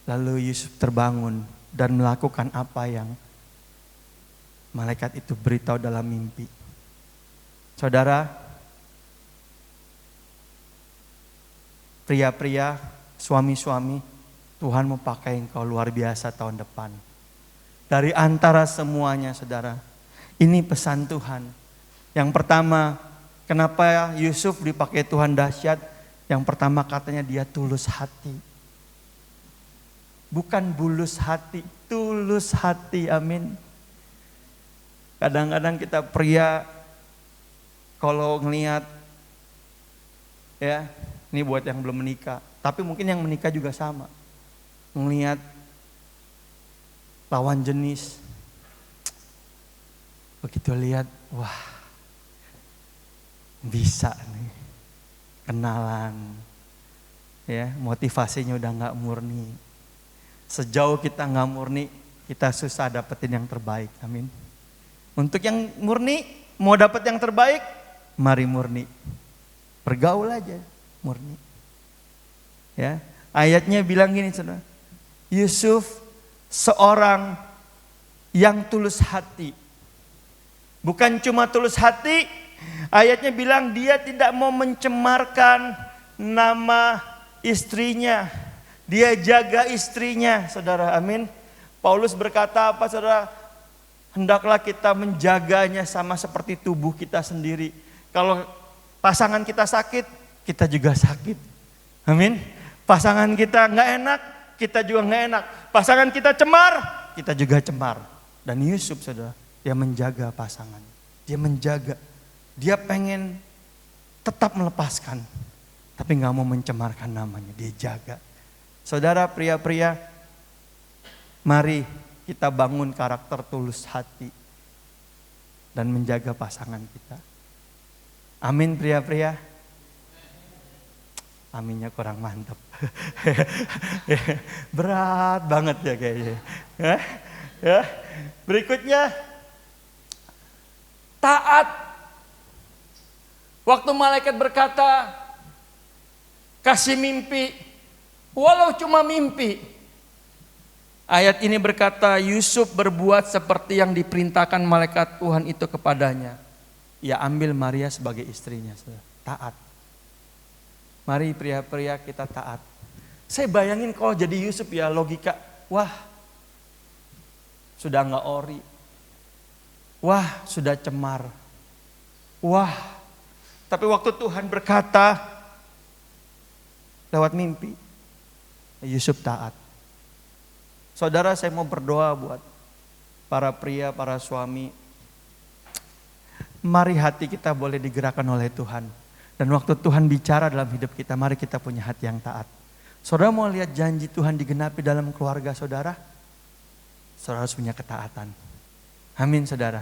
Lalu Yusuf terbangun dan melakukan apa yang malaikat itu beritahu dalam mimpi. Saudara, pria-pria, suami-suami, Tuhan mau pakai engkau luar biasa tahun depan. Dari antara semuanya saudara, ini pesan Tuhan. Yang pertama, kenapa Yusuf dipakai Tuhan dahsyat? Yang pertama katanya dia tulus hati. Bukan bulus hati, tulus hati, amin. Kadang-kadang kita pria kalau ngelihat, ya ini buat yang belum menikah, tapi mungkin yang menikah juga sama. Ngelihat lawan jenis, begitu lihat, wah bisa nih, kenalan, ya motivasinya udah nggak murni. Sejauh kita nggak murni, kita susah dapetin yang terbaik, amin. Untuk yang murni, mau dapet yang terbaik, mari murni, bergaul aja, murni. Ya, ayatnya bilang gini, saudara, Yusuf seorang yang tulus hati. Bukan cuma tulus hati, ayatnya bilang dia tidak mau mencemarkan nama istrinya. Dia jaga istrinya, saudara, amin. Paulus berkata apa, saudara? Hendaklah kita menjaganya sama seperti tubuh kita sendiri. Kalau pasangan kita sakit, kita juga sakit. Amin. Pasangan kita nggak enak, kita juga nggak enak. Pasangan kita cemar, kita juga cemar. Dan Yusuf, saudara, dia menjaga pasangan. Dia menjaga. Dia pengen tetap melepaskan, tapi nggak mau mencemarkan namanya. Dia jaga. Saudara pria-pria, mari kita bangun karakter tulus hati dan menjaga pasangan kita. Amin pria-pria. Aminnya kurang mantap. Berat banget ya kayaknya. Ya. Berikutnya, taat. Waktu malaikat berkata, kasih mimpi, walau cuma mimpi. Ayat ini berkata, Yusuf berbuat seperti yang diperintahkan malaikat Tuhan itu kepadanya. Ia ambil Maria sebagai istrinya. Taat. Mari pria-pria kita taat. Saya bayangin kalau jadi Yusuf ya logika, wah sudah nggak ori. Wah, sudah cemar. Wah, tapi waktu Tuhan berkata lewat mimpi, Yusuf taat. Saudara, saya mau berdoa buat para pria, para suami. Mari hati kita boleh digerakkan oleh Tuhan. Dan waktu Tuhan bicara dalam hidup kita, mari kita punya hati yang taat. Saudara mau lihat janji Tuhan digenapi dalam keluarga saudara? Saudara harus punya ketaatan. Amin saudara.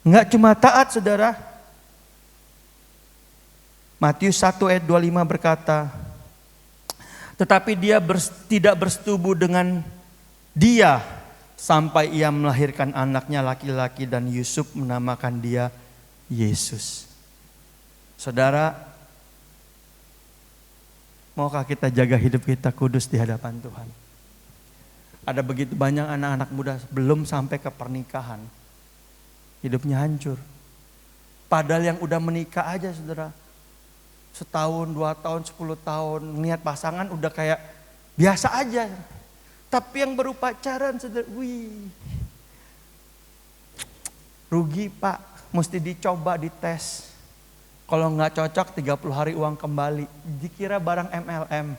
Enggak cuma taat saudara. Matius 1 ayat 25 berkata, tetapi dia tidak bersetubuh dengan dia sampai ia melahirkan anaknya laki-laki dan Yusuf menamakan dia Yesus. Saudara, maukah kita jaga hidup kita kudus di hadapan Tuhan? Ada begitu banyak anak-anak muda belum sampai ke pernikahan, hidupnya hancur. Padahal yang udah menikah aja saudara, setahun, 2 tahun, 10 tahun, niat pasangan udah kayak biasa aja. Tapi yang baru pacaran saudara, rugi pak, mesti dicoba, dites. Kalau nggak cocok 30 hari uang kembali, dikira barang MLM,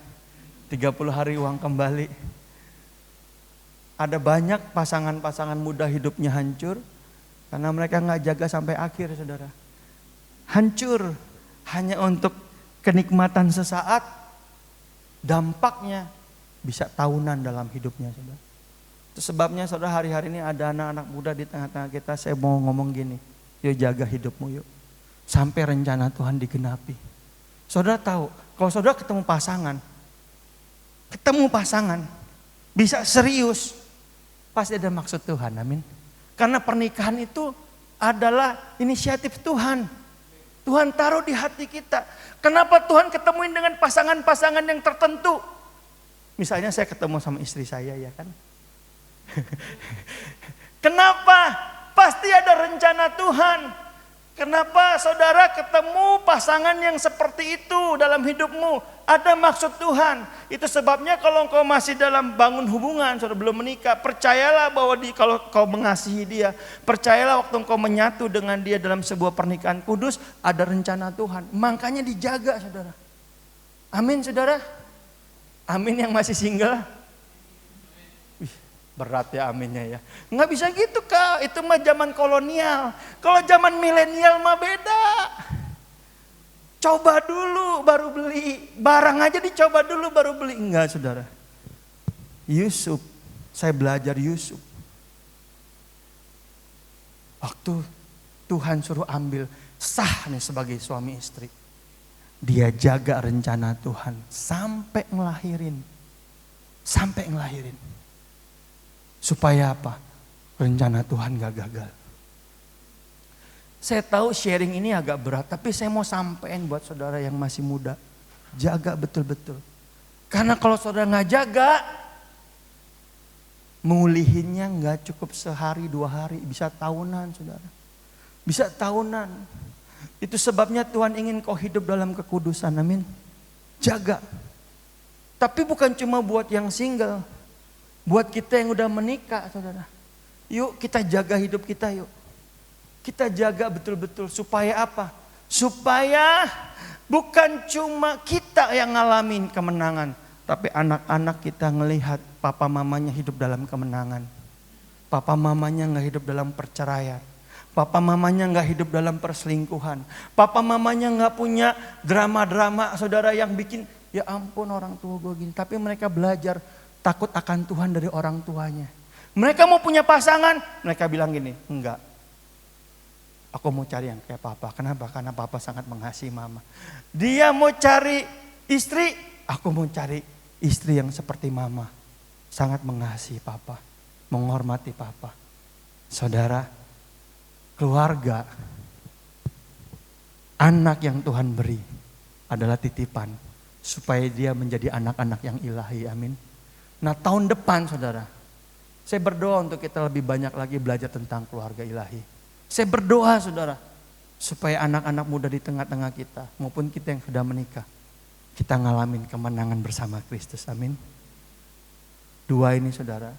30 hari uang kembali. Ada banyak pasangan-pasangan muda hidupnya hancur karena mereka nggak jaga sampai akhir saudara. Hancur hanya untuk kenikmatan sesaat, dampaknya bisa tahunan dalam hidupnya saudara. Itu sebabnya saudara, hari-hari ini ada anak-anak muda di tengah-tengah kita, saya mau ngomong gini, yuk jaga hidupmu yuk. Sampai rencana Tuhan digenapi. Saudara tahu, kalau saudara ketemu pasangan, bisa serius, pasti ada maksud Tuhan, amin. Karena pernikahan itu adalah inisiatif Tuhan. Tuhan taruh di hati kita. Kenapa Tuhan ketemuin dengan pasangan-pasangan yang tertentu? Misalnya saya ketemu sama istri saya ya kan. Kenapa? Pasti ada rencana Tuhan. Kenapa saudara ketemu pasangan yang seperti itu dalam hidupmu? Ada maksud Tuhan. Itu sebabnya kalau engkau masih dalam bangun hubungan, saudara belum menikah, percayalah bahwa kalau kau mengasihi dia, percayalah waktu engkau menyatu dengan dia dalam sebuah pernikahan kudus, ada rencana Tuhan. Makanya dijaga saudara. Amin saudara. Amin yang masih single. Berat ya aminnya ya. Nggak bisa gitu kak, itu mah zaman kolonial. Kalau zaman milenial mah beda. Coba dulu baru beli. Barang aja dicoba dulu baru beli. Enggak saudara. Yusuf, saya belajar Yusuf. Waktu Tuhan suruh ambil sah nih sebagai suami istri. Dia jaga rencana Tuhan sampai ngelahirin. Supaya apa? Rencana Tuhan gak gagal. Saya tahu sharing ini agak berat, tapi saya mau sampaikan buat saudara yang masih muda. Jaga betul-betul. Karena kalau saudara gak jaga, mengulihinnya gak cukup sehari 2 hari, bisa tahunan saudara. Bisa tahunan. Itu sebabnya Tuhan ingin kau hidup dalam kekudusan, amin. Jaga. Tapi bukan cuma buat yang single. Buat kita yang udah menikah saudara. Yuk kita jaga hidup kita yuk. Kita jaga betul-betul supaya apa? Supaya bukan cuma kita yang ngalamin kemenangan. Tapi anak-anak kita ngelihat papa mamanya hidup dalam kemenangan. Papa mamanya gak hidup dalam perceraian. Papa mamanya gak hidup dalam perselingkuhan. Papa mamanya gak punya drama-drama saudara yang bikin, ya ampun orang tua gue gini. Tapi mereka belajar takut akan Tuhan dari orang tuanya. Mereka mau punya pasangan, mereka bilang gini, enggak. Aku mau cari yang kayak papa. Kenapa? Karena papa sangat mengasihi mama. Dia mau cari istri, aku mau cari istri yang seperti mama. Sangat mengasihi papa, menghormati papa. Saudara, keluarga, anak yang Tuhan beri adalah titipan. Supaya dia menjadi anak-anak yang ilahi, amin. Nah tahun depan saudara, saya berdoa untuk kita lebih banyak lagi belajar tentang keluarga ilahi. Saya berdoa saudara, supaya anak-anak muda di tengah-tengah kita, maupun kita yang sudah menikah, kita ngalamin kemenangan bersama Kristus, amin. 2 ini saudara,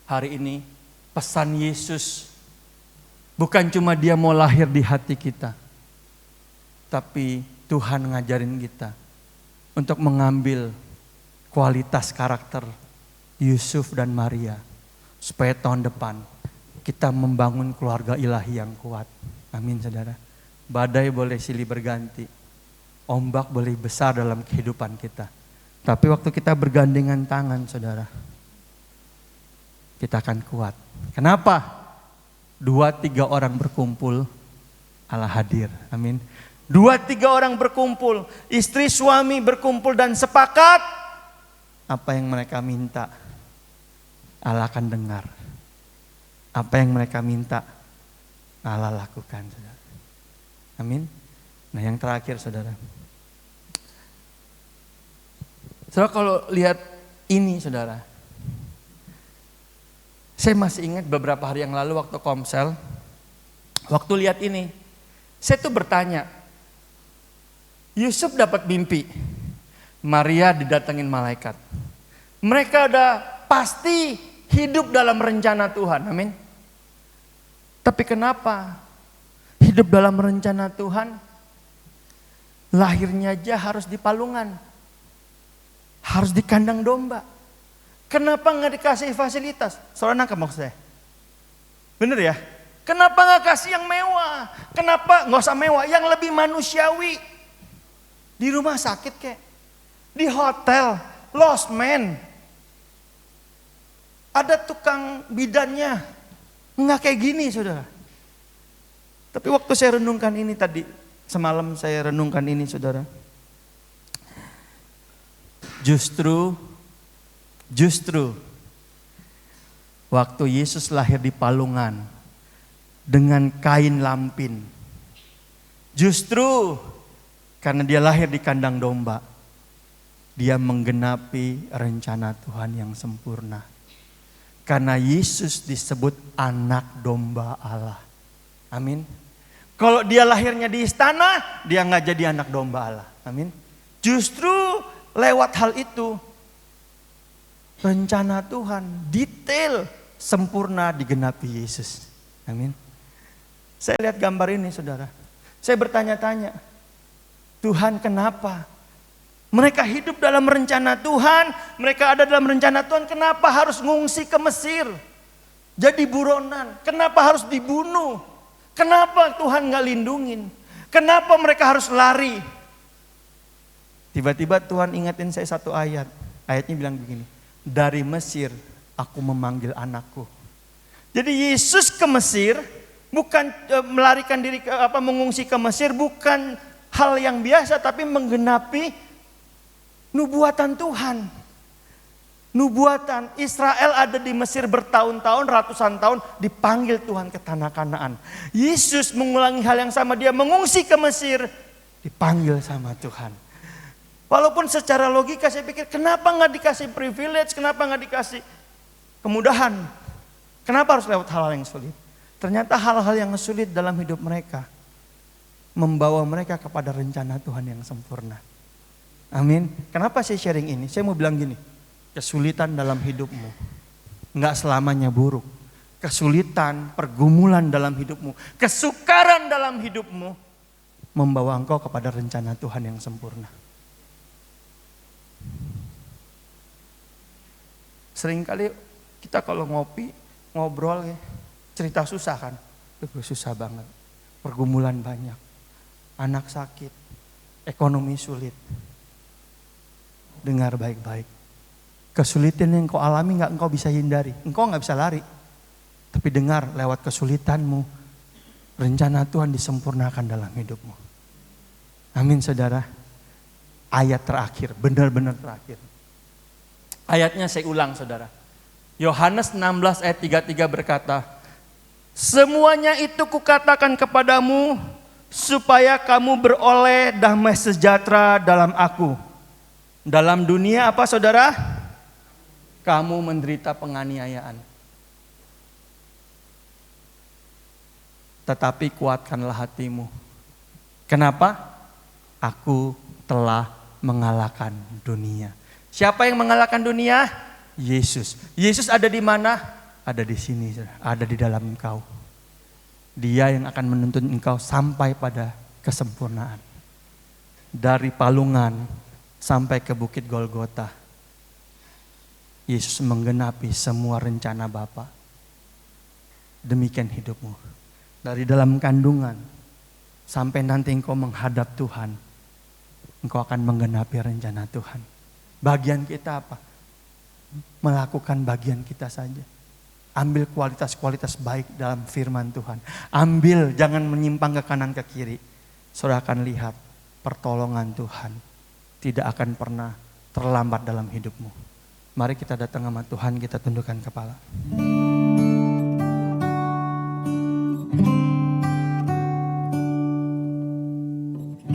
Hari ini pesan Yesus bukan cuma dia mau lahir di hati kita, tapi Tuhan ngajarin kita untuk mengambil kualitas karakter Yusuf dan Maria, supaya tahun depan kita membangun keluarga ilahi yang kuat. Amin saudara. Badai boleh silih berganti, ombak boleh besar dalam kehidupan kita, tapi waktu kita bergandengan tangan saudara, kita akan kuat. Kenapa? 2-3 orang berkumpul, Allah hadir. Amin. 2-3 orang berkumpul, istri suami berkumpul dan sepakat, apa yang mereka minta, Allah akan dengar. Apa yang mereka minta, Allah lakukan, saudara. Amin. Nah, yang terakhir, saudara. Saudara, kalau lihat ini, saudara, saya masih ingat beberapa hari yang lalu waktu komsel, waktu lihat ini, saya tuh bertanya, Yusuf dapat mimpi, Maria didatengin malaikat. Mereka udah pasti hidup dalam rencana Tuhan, amin. Tapi kenapa hidup dalam rencana Tuhan, lahirnya aja harus di palungan, harus di kandang domba. Kenapa nggak dikasih fasilitas? Soalnya nangkep maksud saya. Bener ya? Kenapa nggak kasih yang mewah? Kenapa nggak usah mewah? Yang lebih manusiawi. Di rumah sakit kayak, di hotel, losmen, ada tukang bidannya. Nggak kayak gini saudara. Tapi waktu saya renungkan ini tadi, semalam saya renungkan ini saudara. Justru waktu Yesus lahir di palungan dengan kain lampin. Justru karena dia lahir di kandang domba, dia menggenapi rencana Tuhan yang sempurna. Karena Yesus disebut anak domba Allah. Amin. Kalau dia lahirnya di istana, dia nggak jadi anak domba Allah. Amin. Justru lewat hal itu, rencana Tuhan detail sempurna digenapi Yesus. Amin. Saya lihat gambar ini saudara. Saya bertanya-tanya, Tuhan kenapa? Mereka hidup dalam rencana Tuhan, mereka ada dalam rencana Tuhan, kenapa harus ngungsi ke Mesir? Jadi buronan, kenapa harus dibunuh? Kenapa Tuhan gak lindungin? Kenapa mereka harus lari? Tiba-tiba Tuhan ingetin saya satu ayat. Ayatnya bilang begini, dari Mesir aku memanggil anakku. Jadi Yesus ke Mesir, bukan melarikan diri, mengungsi ke Mesir, bukan hal yang biasa, tapi menggenapi nubuatan Tuhan. Nubuatan Israel ada di Mesir bertahun-tahun, ratusan tahun, dipanggil Tuhan ke tanah Kanaan. Yesus mengulangi hal yang sama, dia mengungsi ke Mesir, dipanggil sama Tuhan. Walaupun secara logika saya pikir, kenapa gak dikasih privilege, kenapa gak dikasih kemudahan? Kenapa harus lewat hal-hal yang sulit? Ternyata hal-hal yang sulit dalam hidup mereka membawa mereka kepada rencana Tuhan yang sempurna. Amin. Kenapa saya sharing ini? Saya mau bilang gini, kesulitan dalam hidupmu nggak selamanya buruk. Kesulitan, pergumulan dalam hidupmu, kesukaran dalam hidupmu membawa engkau kepada rencana Tuhan yang sempurna. Seringkali kita kalau ngopi, ngobrol ya, cerita susah kan. Susah banget. Pergumulan banyak. Anak sakit, ekonomi sulit. Dengar baik-baik. Kesulitan yang kau alami gak engkau bisa hindari. Engkau gak bisa lari. Tapi dengar lewat kesulitanmu, rencana Tuhan disempurnakan dalam hidupmu. Amin saudara. Ayat terakhir, benar-benar terakhir. Ayatnya saya ulang saudara. Yohanes 16 ayat 33 berkata, semuanya itu kukatakan kepadamu, supaya kamu beroleh damai sejahtera dalam aku. Dalam dunia apa saudara? Kamu menderita penganiayaan. Tetapi kuatkanlah hatimu. Kenapa? Aku telah mengalahkan dunia. Siapa yang mengalahkan dunia? Yesus. Yesus ada di mana? ada di sini, ada di dalam engkau. Dia yang akan menuntun engkau sampai pada kesempurnaan. Dari palungan sampai ke bukit Golgota, Yesus menggenapi semua rencana Bapa. Demikian hidupmu. Dari dalam kandungan sampai nanti engkau menghadap Tuhan, engkau akan menggenapi rencana Tuhan. Bagian kita apa? Melakukan bagian kita saja. Ambil kualitas-kualitas baik dalam firman Tuhan. Ambil, jangan menyimpang ke kanan ke kiri. Saudara akan lihat pertolongan Tuhan tidak akan pernah terlambat dalam hidupmu. Mari kita datang sama Tuhan, kita tundukkan kepala.